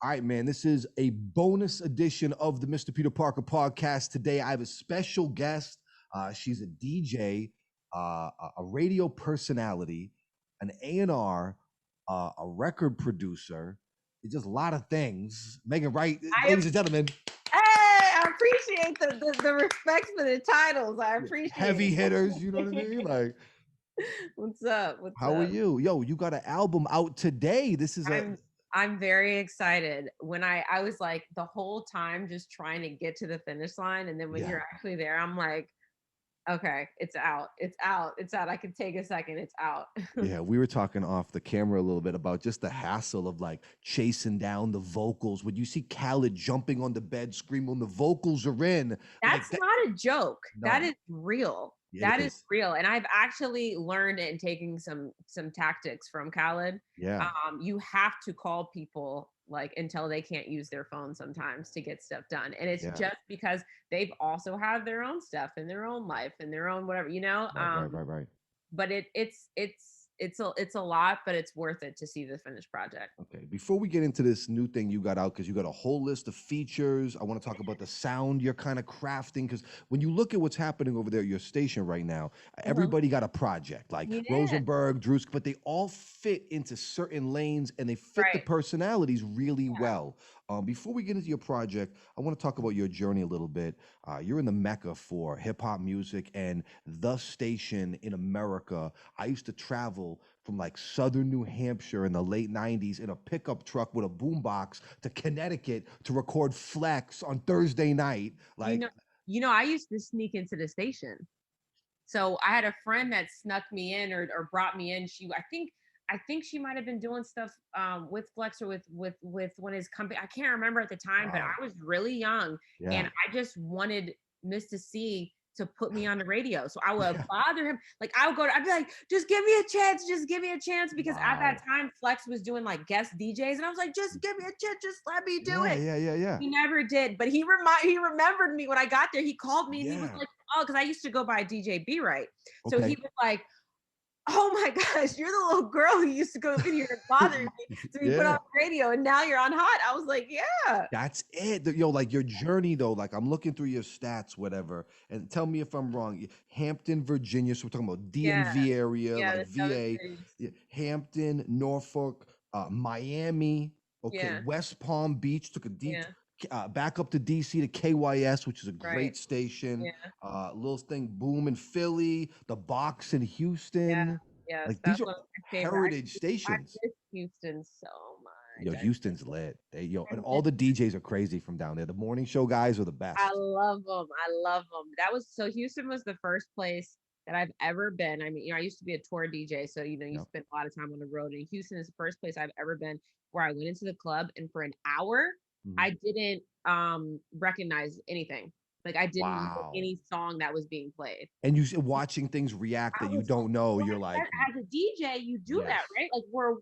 All right, man. This is a bonus edition of the Mr. Peter Parker podcast. Today, I have a special guest. She's a DJ, a radio personality, an A&R, a record producer. It's just a lot of things. Megan Ryte, ladies and gentlemen. Hey, I appreciate the respect for the titles. I appreciate heavy hitters. You know what I mean? Like, what's up? What's how up? are you? Yo, you got an album out today. This is I'm very excited. When I was like the whole time just trying to get to the finish line, and then when you're actually there, I'm like, okay, it's out. It's out. It's out. I can take a second. It's out. Yeah, we were talking off the camera a little bit about just the hassle of like chasing down the vocals. When you see Khaled jumping on the bed, screaming, when the vocals are in. That's like not a joke. No. That is real. Yeah, that is real. And I've actually learned it in taking some tactics from Khaled. Yeah. You have to call people like until they can't use their phone sometimes to get stuff done. And it's just because they've also had their own stuff in their own life and their own whatever, you know? Right. But it's a lot, but it's worth it to see the finished project. Okay, before we get into this new thing you got out, because you got a whole list of features, I want to talk about the sound you're kind of crafting, because when you look at what's happening over there at your station right now, everybody got a project, like Rosenberg, Drews, but they all fit into certain lanes and they fit the personalities really well. Before we get into your project, I want to talk about your journey a little bit. You're in the Mecca for hip-hop music and the station in America. I used to travel from like southern New Hampshire in the late 90s in a pickup truck with a boombox to Connecticut to record Flex on Thursday night. Like, you know, I used to sneak into the station. So I had a friend that snuck me in or brought me in. I think she might have been doing stuff with Flex or with one of his company. I can't remember at the time, but I was really young and I just wanted Mr. C to put me on the radio. So I would bother him. Like I'd be like, just give me a chance. Just give me a chance. Because at that time, Flex was doing like guest DJs. And I was like, just give me a chance. Just let me do it. Yeah. He never did. But he remembered me when I got there. He called me and he was like, oh, because I used to go by DJ B Ryte. So he was like, oh my gosh, you're the little girl who used to go in here and bother me to be put on the radio, and now you're on hot. I was like, yeah. That's it. Yo, like your journey though, like I'm looking through your stats, whatever, and tell me if I'm wrong. Hampton, Virginia, so we're talking about DMV area, like VA, Hampton, Norfolk, Miami, West Palm Beach, took a deep back up to DC to KYS, which is a great station. Little thing, Boom in Philly, the Box in Houston. Yeah, like these are heritage stations. I miss Houston so much. Yo, Houston's lit. And all the DJs are crazy from down there. The morning show guys are the best. I love them. Houston was the first place that I've ever been. I mean, you know, I used to be a tour DJ, so you spend a lot of time on the road. And Houston is the first place I've ever been where I went into the club and for an hour, I didn't recognize anything. Like I didn't know any song that was being played. And you watching things react that you don't know. You're like, as a DJ, you do that, right? Like we're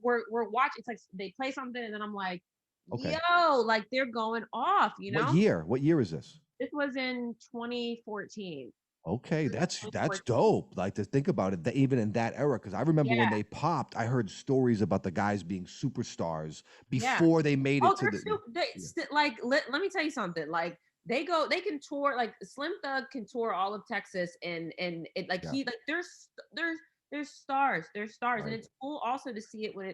watching. It's like they play something, and then I'm like, yo, like they're going off. You know? What year is this? This was in 2014. Okay, that's dope. Like to think about it, that even in that era, because I remember when they popped, I heard stories about the guys being superstars before they made it to the. Like, let me tell you something. Like they can tour. Like Slim Thug can tour all of Texas, and it like he like there's stars, and it's cool also to see it when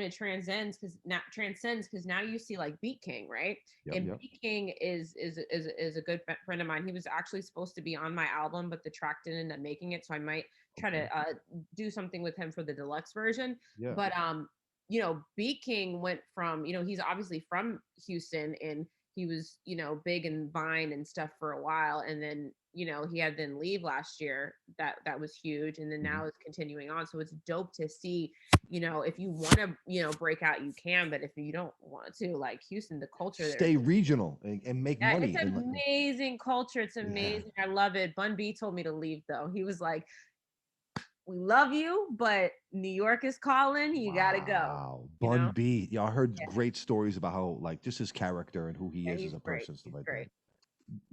it transcends because now you see like Beat King, right? Beat King is a good friend of mine. He was actually supposed to be on my album, but the track didn't end up making it, so I might try to do something with him for the deluxe version. But you know, Beat King went from, you know, he's obviously from Houston and he was, you know, big in Vine and stuff for a while, and then, you know, he had then leave last year. That was huge, and then now it's continuing on. So it's dope to see, you know, if you want to, you know, break out, you can, but if you don't want to, like Houston, the culture there, stay regional and make money. It's amazing culture. It's amazing. I love it. Bun B told me to leave though. He was like, we love you, but New York is calling. You gotta go. Bun B. Yeah, I heard great stories about how like just his character and who he is as a person. Stuff like that.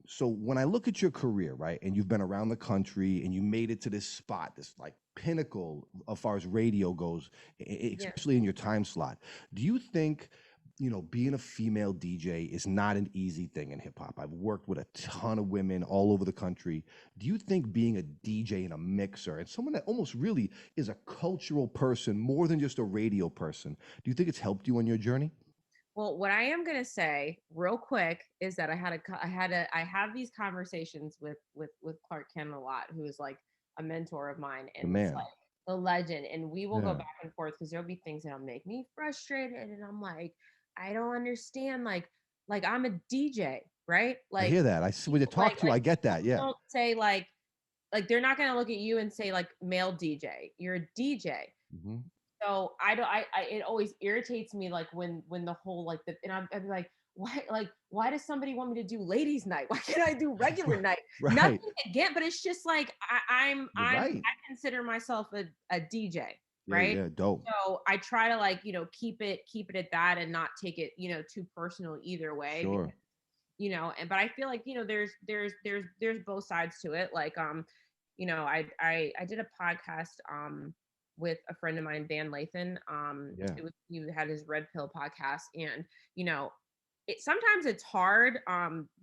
So when I look at your career, right, and you've been around the country and you made it to this spot, this like pinnacle as far as radio goes, especially in your time slot, do you think you know, being a female DJ is not an easy thing in hip hop. I've worked with a ton of women all over the country. Do you think being a DJ and a mixer and someone that almost really is a cultural person more than just a radio person, do you think it's helped you on your journey? Well, what I am gonna say real quick is that I have these conversations with Clark Kent a lot, who is like a mentor of mine, The and it's man. like the legend, and we will go Yeah. back and forth because there'll be things that'll make me frustrated, and I'm like, I don't understand, like I'm a DJ, right? I Like hear that. I see when you talk to you, like I get people that. Yeah. don't say like they're not gonna look at you and say like male DJ, you're a DJ. Mhm. So I don't. It always irritates me, like when the whole like the and I'm like, why does somebody want me to do ladies' night? Why can't I do regular night? Right. Nothing again, but it's just like You're right. I consider myself a DJ, Yeah, right? yeah, dope. So I try to like keep it at that and not take it too personal either way, because Sure. and but I feel like there's both sides to it. Like I did a podcast with a friend of mine, Van Lathan. Yeah. He had his Red Pill podcast, and sometimes it's hard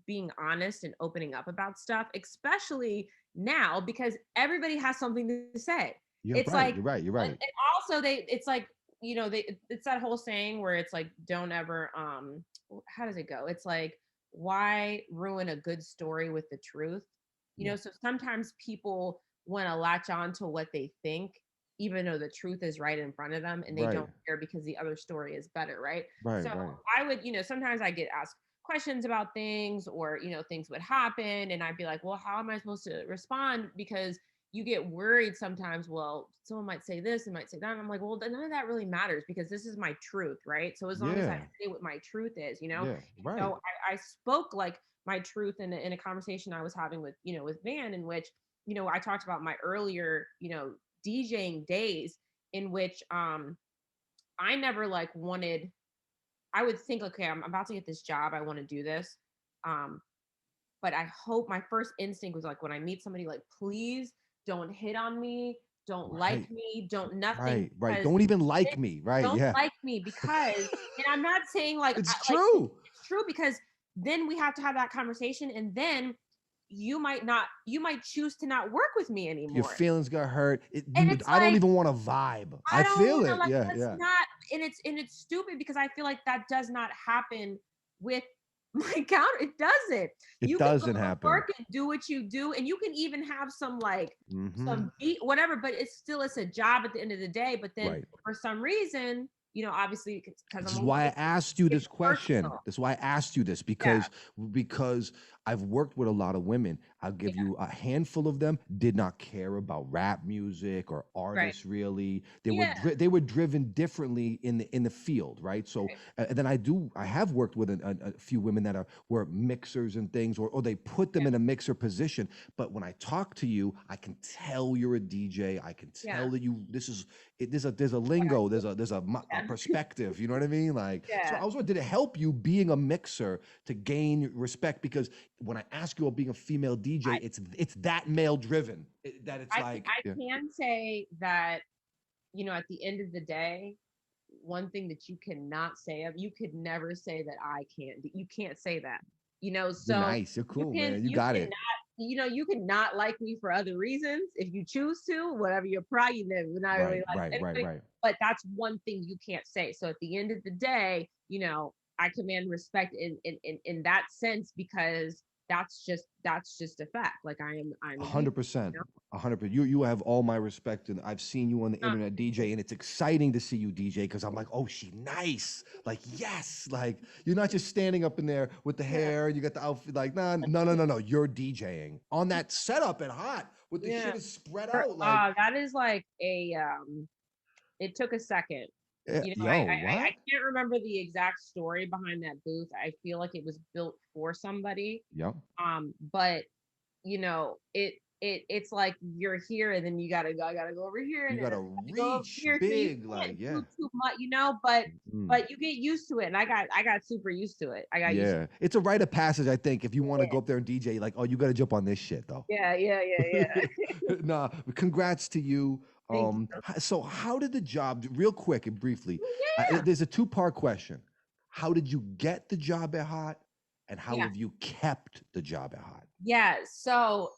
being honest and opening up about stuff, especially now because everybody has something to say. You're It's right. like You're right. You're and right. also it's like it's that whole saying where it's like don't ever how does it go? It's like why ruin a good story with the truth? Yeah. So sometimes people want to latch on to what they think, even though the truth is right in front of them, and they Right. don't care because the other story is better, right? Right. So Right. I would, sometimes I get asked questions about things, or things would happen, and I'd be like, well, how am I supposed to respond? Because you get worried sometimes, well, someone might say this and might say that, and I'm like, well, none of that really matters because this is my truth, right? So as long as I Yeah. say what my truth is, Yeah. Right. so I spoke like my truth in a conversation I was having with with Van, in which I talked about my earlier DJing days, in which I never like wanted. I would think, okay, I'm about to get this job, I want to do this, um but I hope my first instinct was like when I meet somebody, like, please don't hit on me, don't like Right. me, don't nothing, Right. Right. because Don't even like me. Right. don't Yeah. like me because, and I'm not saying like It's like true. it's true, because then we have to have that conversation, and then you might choose to not work with me Your anymore. feelings got hurt. And it's I don't like, even want to vibe. I I don't feel want to, it. like, Yeah. let's Yeah. not, and it's stupid because I feel like that does not happen with my counter. It doesn't. It You can go doesn't to happen. work and do what you do, and you can even have some like Mm-hmm. some beat, whatever, but it's a job at the end of the day. But then Right. for some reason, obviously because This I'm is a why I woman, asked you it's this question. personal. This is why I asked you this Yeah, because I've worked with a lot of women. I'll yeah, give you a handful of them did not care about rap music or right. artists really. Yeah, They were driven differently in the field, right? So right. and then I have worked with a few women that were mixers and things, or they put them Yeah, in a mixer position. But when I talk to you, I can tell you're a DJ. I can yeah, tell that there's a lingo, a yeah, perspective. You know what I mean? Like, so yeah. I was wondering, did it help you being a mixer to gain respect? Because when I ask you about being a female DJ, it's that male driven that it's like, I yeah, can say that at the end of the day, one thing that you cannot say of you could never say that I can't. You can't say that. you're So nice, you're cool, man, you you got it. cannot you can not like me for other reasons if you choose to, whatever your pride, we're not really Right, like right, right, anyway. right. But that's one thing you can't say. So at the end of the day, I command respect in that sense, because that's just a fact. Like I'm a DJ, 100%. you know? 100%. You have all my respect, and I've seen you on the Uh, internet DJ, and it's exciting to see you DJ because I'm like, oh, she nice. Like, yes, like you're not just standing up in there with the yeah, hair, you got the outfit. Like, nah, no, no, no, no. You're DJing on that setup at Hot with the yeah. shit is spread out. Like, That is like it took a second. yo, I what? can't remember the exact story behind that booth. I feel like it was built for somebody. Yep. But it's like you're here, and then I gotta go over here, You and then I gotta gotta go over reach here. So you big, like, can't yeah. do too much, but Mm. you get used to it. And I got super used to it. I got used to Yeah. It's a rite of passage, I think, if you want to it. go up there and DJ, like, oh, you gotta jump on this shit though. Yeah, yeah, yeah, yeah. Nah, congrats to you. Thank you. So how did the job, real quick and briefly, Yeah. there's a two-part question. how did you get the job at Hot, and how Yeah. have you kept the job at Hot? Yeah. So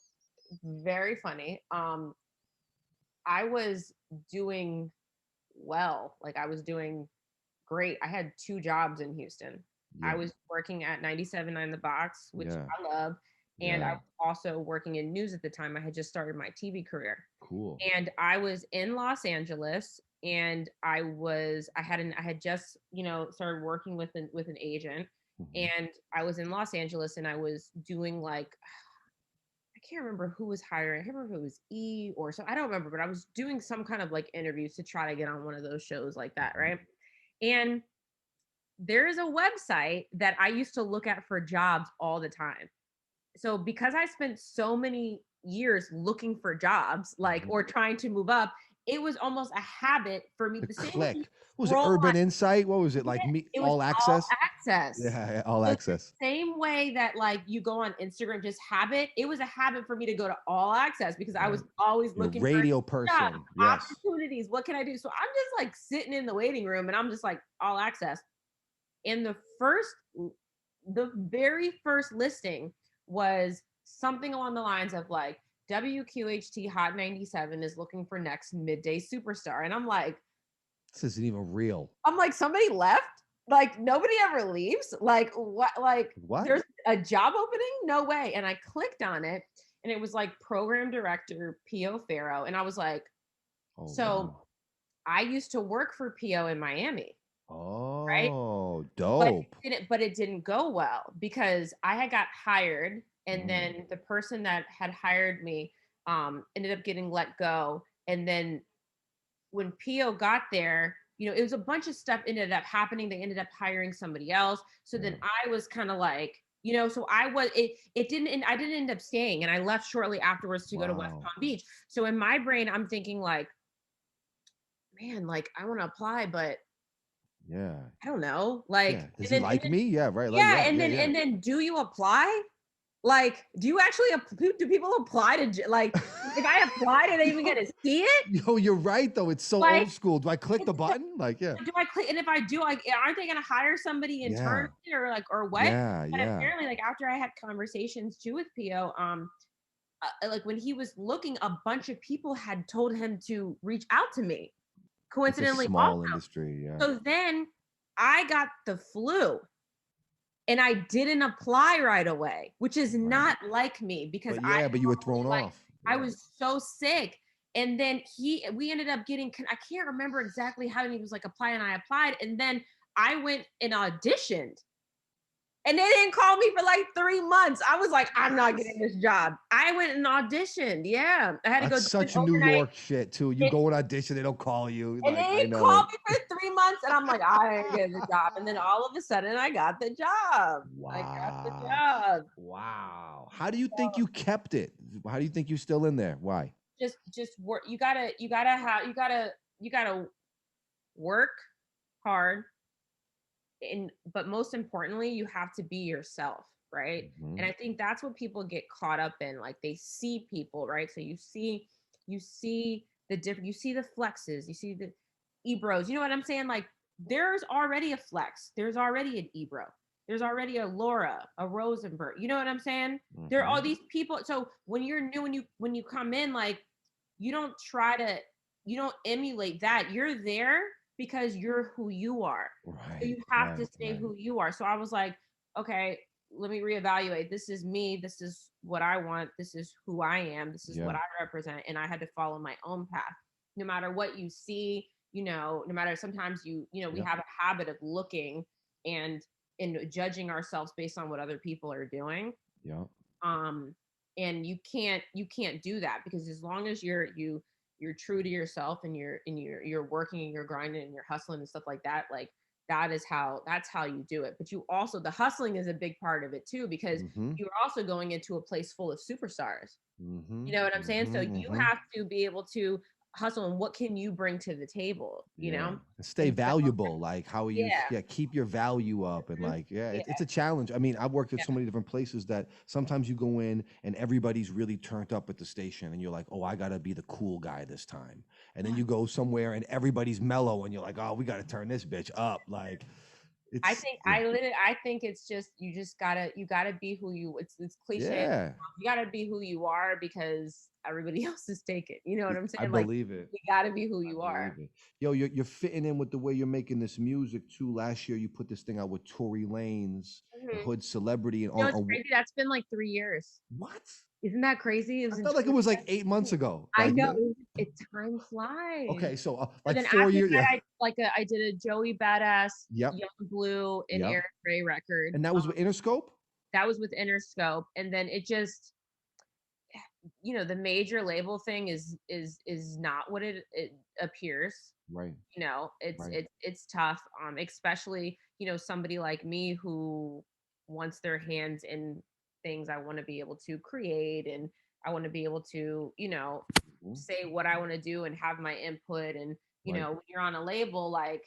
very funny. I was doing well. Like I was doing great. I had 2 jobs in Houston. I Yeah. was working at 97.9 The Box, which Yeah. I love. And I Yeah. was also working in news at the time. I had just started my TV career. Cool. And I was in Los Angeles, and I had just, started working with an agent. And I was in Los Angeles, and I was doing like, I can't remember who was hiring. I can't remember if it was E or so. I don't remember, but I was doing some kind of like interviews to try to get on one of those shows like that, right? And there is a website that I used to look at for jobs all the time. So because I spent so many years looking for jobs, like, or trying to move up, it was almost a habit for me. The The same click. way What was it, Urban Insight? What was it, like me? it was All all access? access. Yeah, all So access. the same way that like you go on Instagram, just habit. It was a habit for me to go to all access because I was always You're a looking radio for person. Yes. opportunities. What can I do? So I'm just like sitting in the waiting room, and I'm just like all access. And the very first listing was something along the lines of like, WQHT Hot 97 is looking for next midday superstar. And I'm like, this isn't even real. I'm like, somebody left? Like, nobody ever leaves? Like, what? Like, what? There's a job opening? No way. And I clicked on it, and it was like program director P.O. Farrow. And I was like, I used to work for P.O. in Miami. Right? Dope. But it didn't go well because I had got hired, and then the person that had hired me ended up getting let go. And then when P.O. got there, it was a bunch of stuff ended up happening. They ended up hiring somebody else. So then I was kind of like, so I didn't end up staying, and I left shortly afterwards to go to West Palm Beach. So in my brain, I'm thinking like, man, like I want to apply, but I don't know. Like, does he like me? Yeah, right. Yeah, and then do you apply? Like, do you actually do people apply to like? If I apply, do they even get to see it? Yo, you're right though. It's so like, old school. Do I click the button? Like, yeah. Do I click? And if I do, like, aren't they gonna hire somebody internally or what? Yeah, but apparently, like after I had conversations too with P.O., like when he was looking, a bunch of people had told him to reach out to me. Coincidentally, it's a small industry. Yeah. So then I got the flu. And I didn't apply right away, which is not like me because but you were thrown off. I was so sick. And then we ended up getting, I can't remember exactly how he was like, apply, and I applied. And then I went and auditioned. And they didn't call me for like 3 months. I was like, I'm not getting this job. I went and auditioned. Yeah. I had to go. That's such New York shit too. You go and audition, they don't call you. And like, they didn't call me for 3 months. And I'm like, I didn't get the job. And then all of a sudden I got the job. Wow. I got the job. Wow. How do you think you kept it? How do you think you're still in there? Why? Just work. You gotta work hard. But most importantly, you have to be yourself, right? And I think that's what people get caught up in. Like they see people, right? So you see the different, you see the flexes, you see the Ebros. You know what I'm saying? Like there's already a flex, there's already an Ebro, there's already a Laura, a Rosenberg. You know what I'm saying? There are all these people. So when you're new, when you come in, like you don't emulate that. You're there because you're who you are. Right, so you have to stay who you are. So I was like, okay, let me reevaluate. This is me. This is what I want. This is who I am. This is what I represent. And I had to follow my own path. No matter what you see, no matter, sometimes we have a habit of looking and judging ourselves based on what other people are doing. Yeah. And you can't do that, because as long as you're true to yourself and you're working and you're grinding and you're hustling and stuff like that, like that's how you do it. But you also, the hustling is a big part of it too, because you're also going into a place full of superstars. You know what I'm saying? So you have to be able to hustle, and what can you bring to the table, you know? Stay valuable, like how you keep your value up. And like it's a challenge. I mean, I've worked at so many different places that sometimes you go in and everybody's really turned up at the station and you're like, oh, I gotta be the cool guy this time. And then you go somewhere and everybody's mellow and you're like, oh, we gotta turn this bitch up. Like I It's think yeah. I think it's just you gotta be who you it's cliche. Yeah. You gotta be who you are because everybody else is taken. You know what I'm I saying? Like believe it. you gotta be who I you are. believe it. Yo, you're fitting in with the way you're making this music too. Last year you put this thing out with Tory Lanez, the Mhm. Hood Celebrity, and You know, it's crazy. That's been like 3 years. what? Isn't that crazy? It I was in felt like it was like 8 months 2017. ago. I Like know no. time flies. Okay, so So like then four after years. that, Yeah. I did a Joey Badass, Yep. Young Blue, and Yep. Eric Ray record. And that was with Interscope. That was with Interscope, and then it just the major label thing is not what it appears. Right. It's Right. it's tough, especially somebody like me who wants their hands in things. I want to be able to create, and I want to be able to Mhm. say what I want to do and have my input. And Right. when you're on a label, like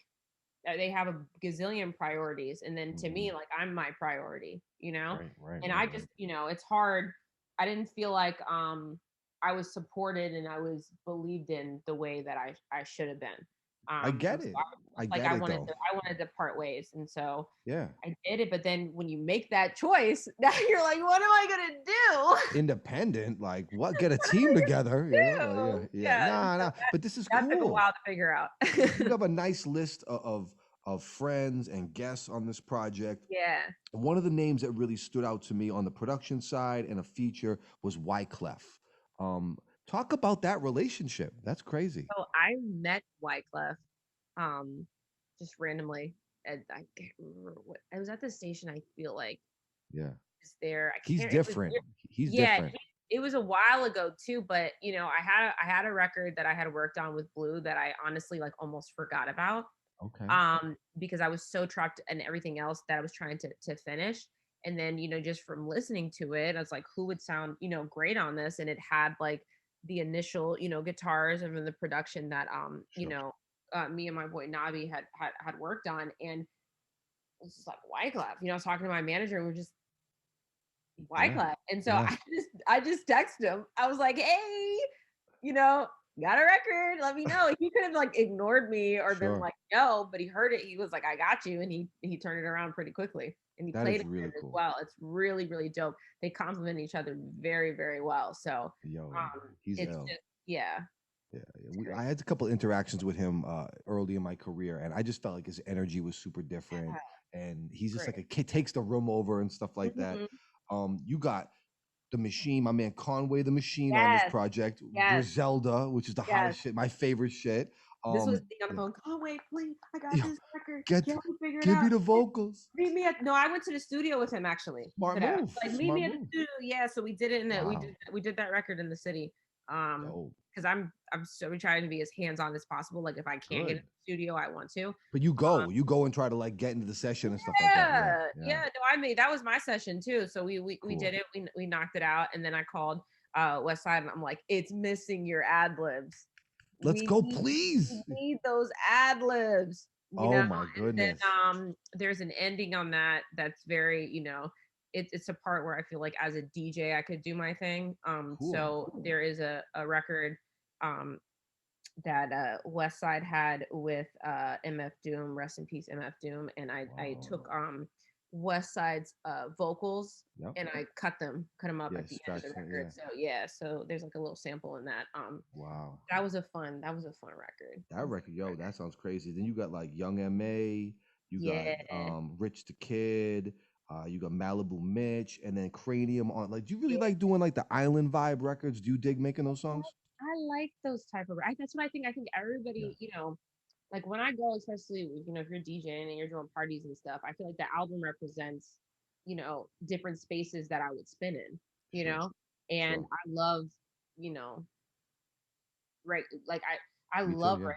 they have a gazillion priorities, and then to Mhm. me, like, I'm my priority. Right. Right. And Right. I just Right. it's hard. I didn't feel like I was supported and I was believed in the way that I should have been. I And get so it. I like get it though. I wanted to part ways, and so Yeah. I did it. But then when you make that choice, now you're like, what am I gonna do? Independent, like what? Get a What am team I together, you know? Like, gonna yeah, do? yeah. Yeah. And Nah, so nah. But this is that took a cool. while to figure out. You have a nice list of friends and guests on this project. Yeah. One of the names that really stood out to me on the production side and a feature was Wyclef. Um, Talk about that relationship. That's crazy. So I met Wyclef um just randomly, and I can't remember what I was at the station. I feel like Yeah. was there. I He's can't. It was different. He's yeah. different. It was a while ago too, but I had a record that I had worked on with Blue that I honestly like almost forgot about, Okay. because I was so trapped in everything else that I was trying to finish. And then just from listening to it, I was like, who would sound great on this? And it had like the initial guitars and then the production that Sure. me and my boy Navi had worked on. And it was just like Wyclef. I was talking to my manager, and we are just Yeah. Wyclef. And so Yeah. I just texted him. I was like, hey, you know, got a record, let me know. He could have like ignored me or been Sure. like, no, but he heard it. He was like, I got you. And he turned it around pretty quickly. And he That played is it really as cool. well. It's really, really dope. They complement each other very, very well. So Yo, he's it's ill. just yeah, Yeah, yeah. it's great. I had a couple interactions with him early in my career, and I just felt like his energy was super different, Yeah, and he's just like great. a kid, takes the room over and stuff like that. Mhm. You got the Machine, my man Conway the Machine on this Yes, project, yes, Griselda, which is the yes. hottest shit, my favorite shit. This was me on the Yeah, phone. Oh wait, please, I got yo, this record. get, Can we figure it give me out? the vocals. Meet me at no, I went to the studio with him actually Smart for that. move, Like meet smart me at the move. studio. Yeah, so we did it in the Wow, we did that record in the city. dope, Because I'm so trying to be as hands on as possible. Like if I can't get in good. the studio, I want to. But you go and try to like get into the session and stuff like that. Yeah, Yeah, yeah, yeah. No, I mean that was my session too. So we cool. did it. We knocked it out, and then I called West Side, and I'm like, it's missing your ad libs. Let's We go, need we please. need those ad libs. Oh And my then goodness. there's an ending on that that's very it's a part where I feel like as a DJ I could do my thing. Cool. So there is a record um that West Side had with MF Doom, rest in peace MF Doom, and I took Wow. West Side's vocals Yep. and I cut them up Yeah, at the end of scratch the that. record. Yeah. So yeah, so there's like a little sample in that. Wow. That was a fun record. That That was a record, fun yo, that record. sounds crazy. Then you got like Young M.A., you got Yeah, Rich the Kid, you got Malibu Mitch, and then Cranium on. Like, do you really yeah. like doing like the island vibe records? Do you dig making those songs? I like those type of. That's what I think. I think Yeah. everybody, like when I go, especially if you're DJing and you're doing parties and stuff, I feel like the album represents, different spaces that I would spin in, you Sure. know, and Sure. I love, you know, right, like I Me too. love Yeah.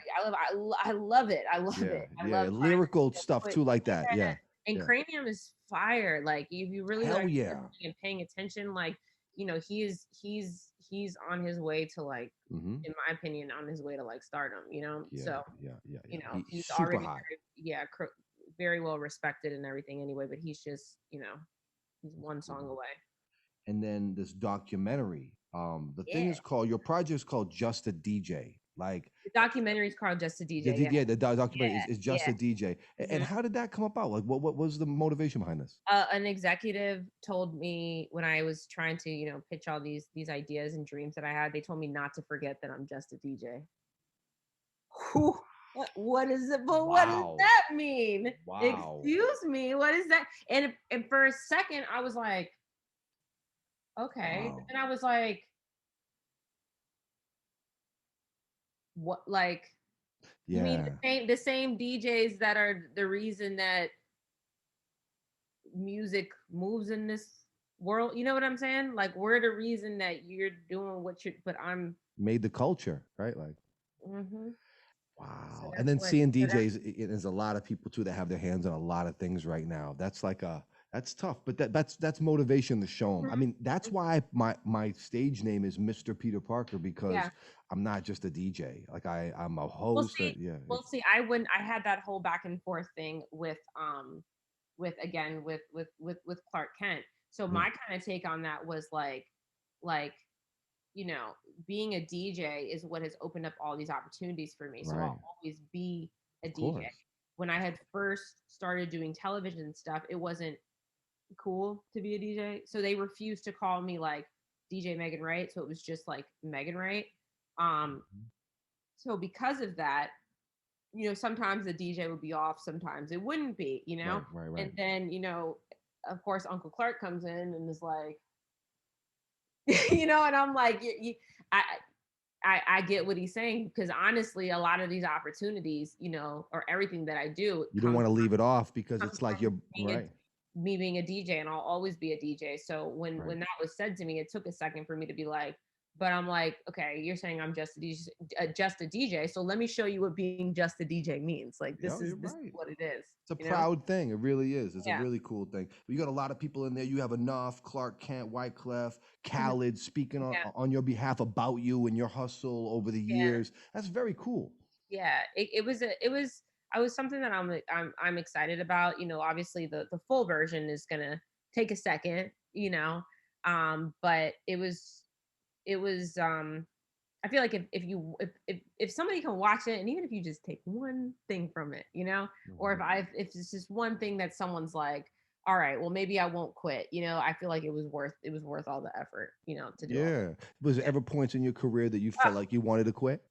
I love it. I love Yeah. it. I love Yeah. trying Lyrical to stuff put too, like that. yeah. Yeah. And Yeah. Cranium is fire. Like if you really Hell like yeah. listening and paying attention, like he's on his way to like, Mm-hmm. in my opinion, on his way to like stardom. Yeah. So Yeah. Yeah. Yeah. He's he's super already hot. very well respected and everything anyway. But he's just he's That's one song cool. away. And then this documentary. The thing Yeah. is called your project is called Just a DJ. Like the documentary is called Just a DJ. Yeah, yeah, the documentary yeah, is just yeah. a DJ. And how did that come about? Like, what was the motivation behind this? An executive told me when I was trying to, pitch all these ideas and dreams that I had. They told me not to forget that I'm just a DJ. Whew. What is it? But what does Wow. that mean? Wow. Excuse me. What is that? And for a second, I was like, okay. Wow. And I was like, what? Like, you mean Yeah. the same DJs that are the reason that music moves in this world? You know what I'm saying? Like, we're the reason that you're doing what you're. But I'm. Made the culture, right? Like, Mm-hmm. So wow. And that's then what. seeing So that's. DJs, there's a lot of people too that have their hands on a lot of things right now. That's like that's tough, but that's motivation to show them. I mean, that's why my stage name is Mr. Peter Parker, because Yeah. I'm not just a DJ. Like I'm a Well, host. see, Yeah. I had that whole back and forth thing with again with Clark Kent. So Yeah. my kind of take on that was like you know, being a DJ is what has opened up all these opportunities for me. So Right. I'll always be a Of DJ. course. When I had first started doing television stuff, it wasn't cool to be a DJ. So they refused to call me like DJ Megan Ryte. So it was just like Megan Ryte. Um, Mhm. so because of that, sometimes the DJ would be off, sometimes it wouldn't be, Right. Right. Right. and then, of course, Uncle Clark comes in and is like, and I'm like, I, I get what he's saying, because honestly, a lot of these opportunities, or everything that I do You don't comes want to leave it off because comes it's like from you're being right. me being a DJ, and I'll always be a DJ. So when Right. that was said to me, it took a second for me to be like, but I'm like, okay, you're saying I'm just a DJ, so let me show you what being just a DJ means. Like, Yeah, you're this is right. what it is, It's a you know? proud thing. It really is. It's a Yeah. really cool thing. You got a lot of people in there. You have enough Clark Kent, Wyclef, Mhm. Khaled speaking Yeah. on your behalf about you and your hustle over the Yeah. years. That's very cool. Yeah. I was something that I'm excited about. Obviously the full version is gonna take a second, but it was I feel like if somebody can watch it, and even if you just take one thing from it, or Mhm. if it's just one thing that someone's like, all right, well, maybe I won't quit, I feel like it was worth all the effort, to do all Yeah. Was there that. ever points in your career that you Yeah. felt like you wanted to quit?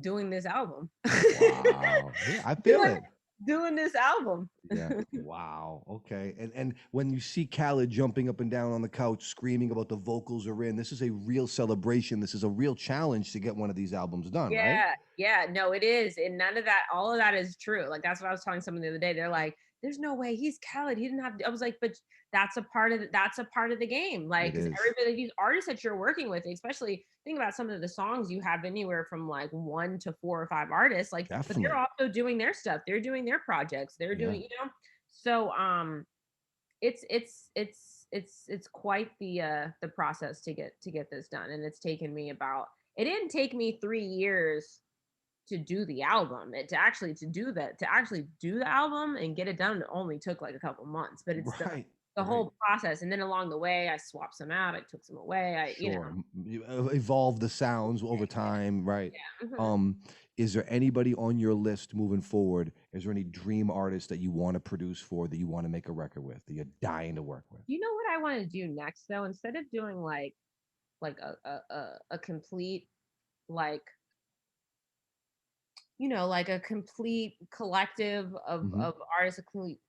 Doing this album. Wow. Yeah, I feel doing it. doing this album. Yeah. Wow. Okay. And when you see Khaled jumping up and down on the couch screaming about the vocals are in, this is a real celebration. This is a real challenge to get one of these albums done, right? Yeah, yeah, no, it is. And none of that, all of that is true. Like, that's what I was telling someone the other day. They're like, there's no way he's Khaled. He didn't have I was like, but that's a part of the game. Like, It because is. everybody, these artists that you're working with, especially think about some of the songs you have anywhere from like 1 to 4 or 5 artists, like, but they're Definitely. also doing their stuff. They're doing their projects. They're Yeah. doing, so it's quite the process to get this done. And it's taken me about it didn't take me 3 years to do the album. It to actually do the album and get it done, it only took like a couple months. But it's the Right. the Right. whole process. And then along the way, I swapped some out, I took some away. Sure. You evolve the sounds over time, right? Yeah. Is there anybody on your list moving forward? Is there any dream artist that you want to produce for, that you want to make a record with, that you're dying to work with? You know what I want to do next though? Instead of doing like a complete, like, like a complete collective of Hmm. artists, a complete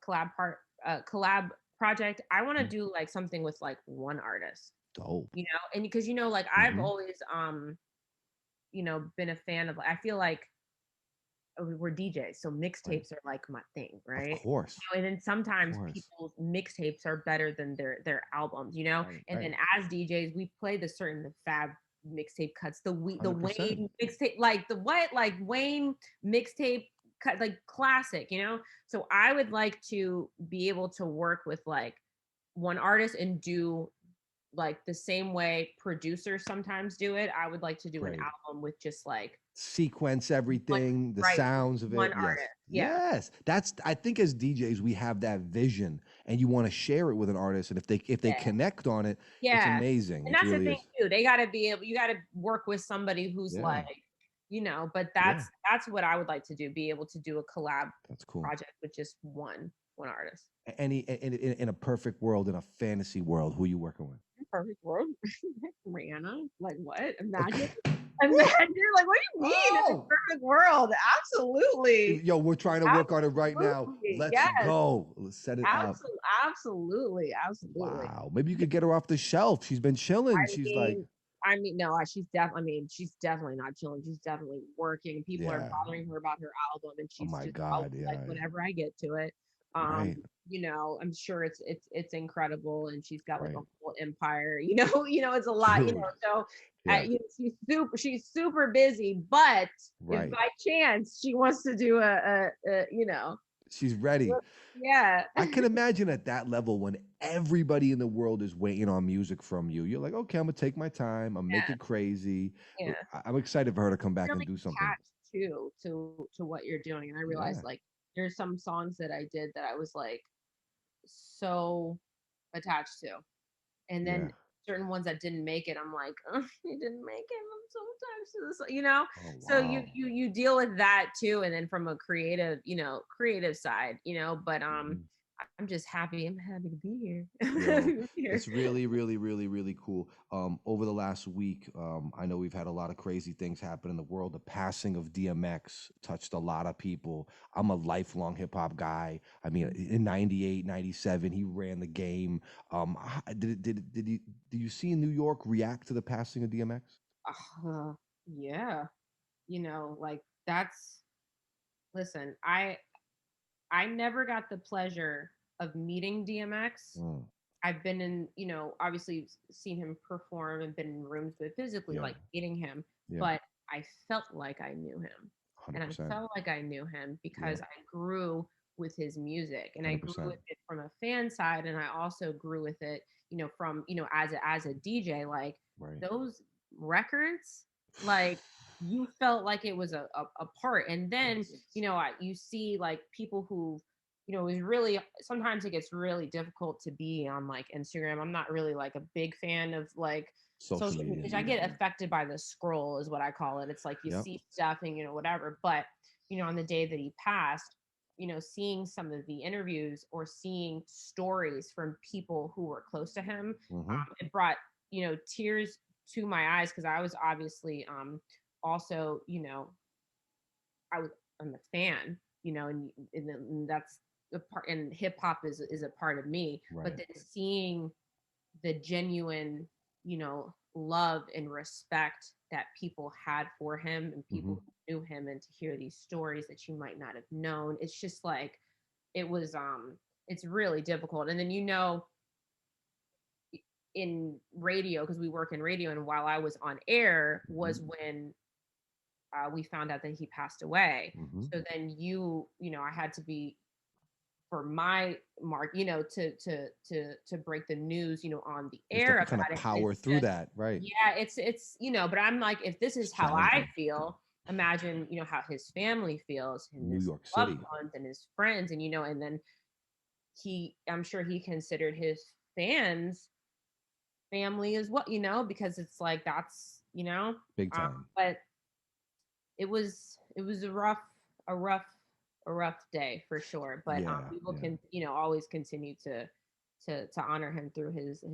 collab project. I want to do like something with like one artist, Dope. and because like I've Hmm. always been a fan of. I feel like we're DJs, so Right. mixtapes are like my thing, Of right? course. And then Of sometimes course. people's mixtapes are better than their albums, Right. And Right. then as DJs, we play the certain fab mixtape cuts, the 100%. Wayne mixtape, like the what, like Wayne mixtape cut, like classic, So I would like to be able to work with like one artist and do like the same way producers sometimes do it. I would like to do an Great. album with just like Sequence one, everything, the right, sounds of one it. Yes. artist. Yeah. Yes, that's. I think as DJs we have that vision, and you want to share it with an artist, and if they Yeah. connect on it, it's Yeah. amazing. And It that's the really thing is. too. They gotta be able you gotta work with somebody who's Yeah, like, but yeah, that's what I would like to do, be able to do a collab that's cool. project with just one artist. In a perfect world, in a fantasy world, who are you working with? Perfect world. Rihanna? Like what? Imagine. Okay. Imagine, like, what do you mean in a Oh, perfect world? Absolutely. yo, we're trying to work on it right now. Absolutely. Let's Yes. go. Let's set it up. Absolutely. Absolutely. Wow. Maybe you could get her off the shelf. She's been chilling. I She's like, mean, no, she's definitely not chilling. She's definitely working. People are yeah. bothering her about her album, and Oh she's my just God. like Yeah. whenever I get to it. Right. I'm sure it's incredible, and she's got like a Right. whole empire. It's a lot. Dude. So Yeah. she's super busy. But if Right. by chance she wants to do She's ready. yeah, I can imagine at that level when everybody in the world is waiting on music from you. You're like, okay, I'm gonna take my time. I'm make yeah, it crazy. yeah. I'm excited for her to come back and Really do something. attached to what you're doing. And I realized Yeah. like there's some songs that I did that I was like so attached to. And Yeah. then certain ones that didn't make it, I'm like, oh, you didn't make it. I'm so attached to this. Oh So you wow. you you deal with that too. And then from a creative side, but Mhm. I'm just happy. I'm happy to be here. I'm happy Yo, to be here. it's really, really, really, really cool. Over the last week, I know we've had a lot of crazy things happen in the world. The passing of DMX touched a lot of people. I'm a lifelong hip hop guy. I mean, in 98, 97, he ran the game. Did you see New York react to the passing of DMX? Yeah. Like that's listen, I never got the pleasure of meeting DMX. Mm, I've been in, obviously seen him perform and been in rooms with physically yeah, like meeting him, yeah, but I felt like I knew him. And I 100%. felt like I knew him Yeah, because I grew with his music and I grew 100%. with it from a fan side and I also grew with it, from, as a DJ, like Right. those records, like you felt like it was a part. And then, Yes. you see like people who it was really sometimes it gets really difficult to be on like Instagram. I'm not really like a big fan of like Social social media. media. I get affected by the scroll is what I call it. It's like you Yep. see stuff and whatever. But on the day that he passed, seeing some of the interviews or seeing stories from people who were close to him, Hmm. it brought tears to my eyes because I was obviously also I was I'm a fan, and that's the part. And hip hop is a part of me. But Right. then seeing the genuine, love and respect that people had for him and Hmm. people who knew him, and to hear these stories that you might not have known, it's just like it was. It's really difficult. And then in radio because we work in radio, and while I was on air Hmm. was when we found out that he passed away. Hmm. So then I had to be for my mark, to break the news, on the You have air to kind about of it. And power it's through just, that, right? yeah, but I'm like, if this is It's how I challenging. feel, imagine, how his family feels and New his York loved City. ones and his friends, and then I'm sure he considered his fans family as well, because it's like that's, Big time. but it was a rough a rough day for sure. But Yeah, people yeah, can always continue to honor him through his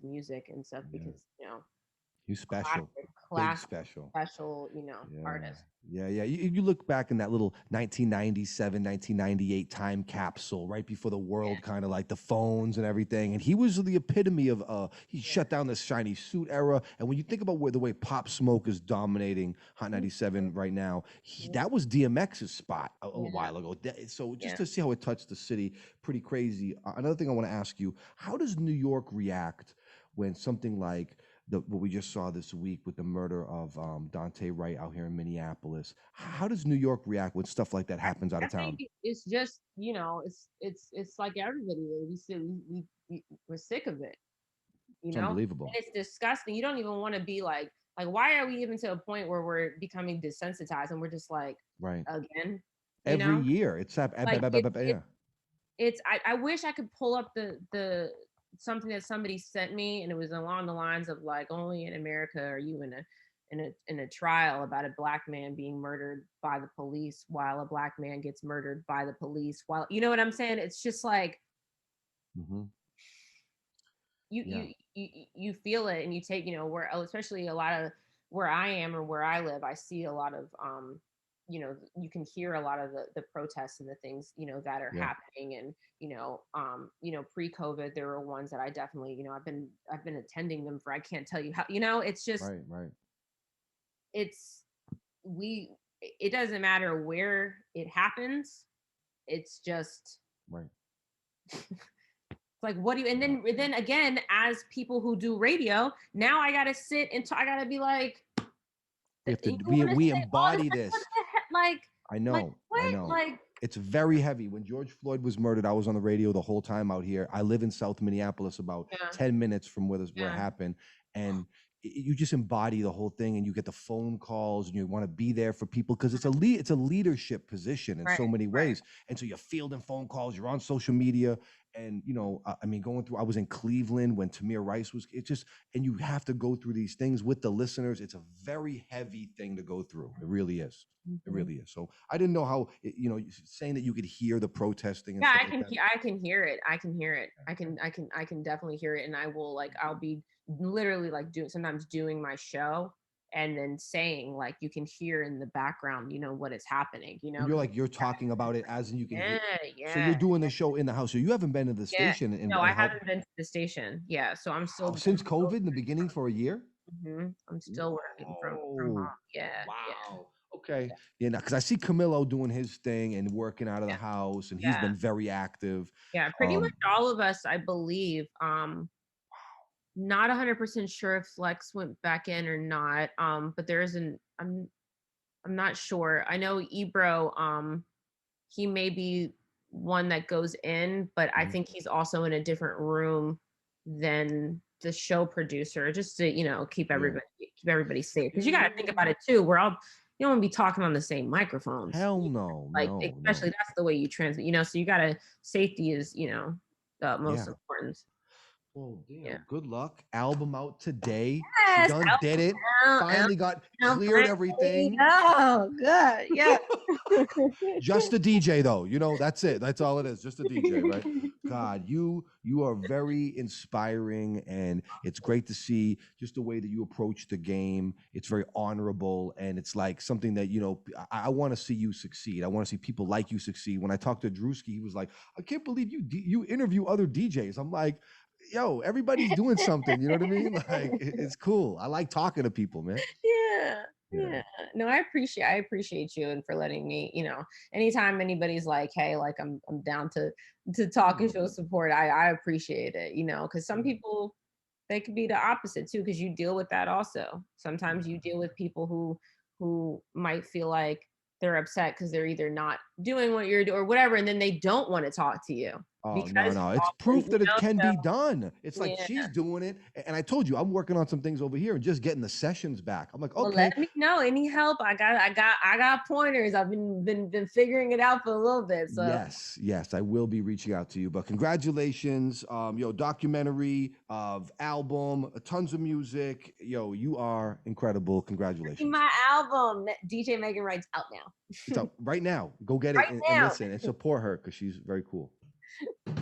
music and stuff yeah. because You special. Big classic special. special Yeah. artist. Yeah, yeah. You look back in that little 1997, 1998 time capsule right before the Yeah, world kind of like the phones and everything. And he was the epitome of he yeah. shut down the shiny suit era. And when you think about where the way Pop Smoke is dominating Hot Mhm. 97 right now, Yeah, that was DMX's spot a yeah, while ago. So just yeah. to see how it touched the city, pretty crazy. Another thing I want to ask you, how does New York react when something like what we just saw this week with the murder of Dante Wright out here in Minneapolis. How does New York react when stuff like that happens out I of think town? it's just it's like everybody. We're sick of it. It's And unbelievable, it's disgusting. You don't even want to be like why are we even to a point where we're becoming desensitized and we're just like right? again? Every year. It's like I wish I could pull up the something that somebody sent me, and it was along the lines of like, only in America are you in a trial about a black man being murdered by the police while a black man gets murdered by the police, while, you know what I'm saying? It's just like, you feel it, and you take, where, especially a lot of where I am or where I live, I see a lot of you can hear a lot of the protests and the things that are happening. And pre-COVID, there were ones that I definitely, I've been attending them for, I can't tell you how, it's just right. It's it doesn't matter where it happens. It's just right. Like, what do you, and then again, as people who do radio, now I gotta sit and I gotta be like, we embody this. Like, I know, like, what? I know. Like, it's very heavy. When George Floyd was murdered, I was on the radio the whole time out here. I live in South Minneapolis, about 10 minutes from where it happened. And you just embody the whole thing, and you get the phone calls, and you want to be there for people, because it's a leadership position in so many ways. And so you're fielding phone calls, you're on social media, and I mean, I was in Cleveland when Tamir Rice was, and you have to go through these things with the listeners. It's a very heavy thing to go through. It really is. It really is. So I didn't know how, saying that you could hear the protesting. And I can hear it. I can hear it. I can definitely hear it. And I will, like, I'll be literally like sometimes doing my show, and then saying, like, you can hear in the background, what is happening, you're talking about it as you can hear. So you're doing the show in the house. So you haven't been to the station. No, I haven't been to the station. Yeah. So I'm still since COVID in the beginning for a year. I'm still working from home. Yeah. Wow. Yeah. Okay. Yeah, because I see Camilo doing his thing and working out of the house, and he's been very active. Yeah, pretty much all of us, I believe. Not 100% sure if Flex went back in or not. But there isn't. I'm not sure. I know Ebro. He may be one that goes in, but I think he's also in a different room than the show producer, just to keep everybody safe. Because you got to think about it too. You don't want to be talking on the same microphones. Hell no. Like, especially that's the way you transmit. So you got to, safety is the most important. Well, damn. Good luck. Album out today. Yes, she done did it. Finally got cleared everything. Oh, good. Yeah. Just a DJ though. That's it. That's all it is. Just a DJ, right? God, you are very inspiring, and it's great to see just the way that you approach the game. It's very honorable, and it's like something that, I want to see you succeed. I want to see people like you succeed. When I talked to Drewski, he was like, I can't believe you interview other DJs. I'm like, yo, everybody's doing something. You know what I mean? Like, it's cool. I like talking to people, man. Yeah. No, I appreciate you, and for letting me, anytime anybody's like, hey, like, I'm down to talk and show support, I appreciate it, because some people, they could be the opposite too, because you deal with that also. Sometimes you deal with people who might feel like they're upset because they're either not doing what you're doing or whatever, and then they don't want to talk to you. Oh, no. It's proof that it can be done. It's like, she's doing it. And I told you, I'm working on some things over here and just getting the sessions back. I'm like, okay. Well, let me know. Any help? I got pointers. I've been figuring it out for a little bit. So yes, I will be reaching out to you. But congratulations. Documentary of album, tons of music. You are incredible. Congratulations. My album, DJ Megan Ryte's out now. It's out right now. Go get it and listen and support her, because she's very cool.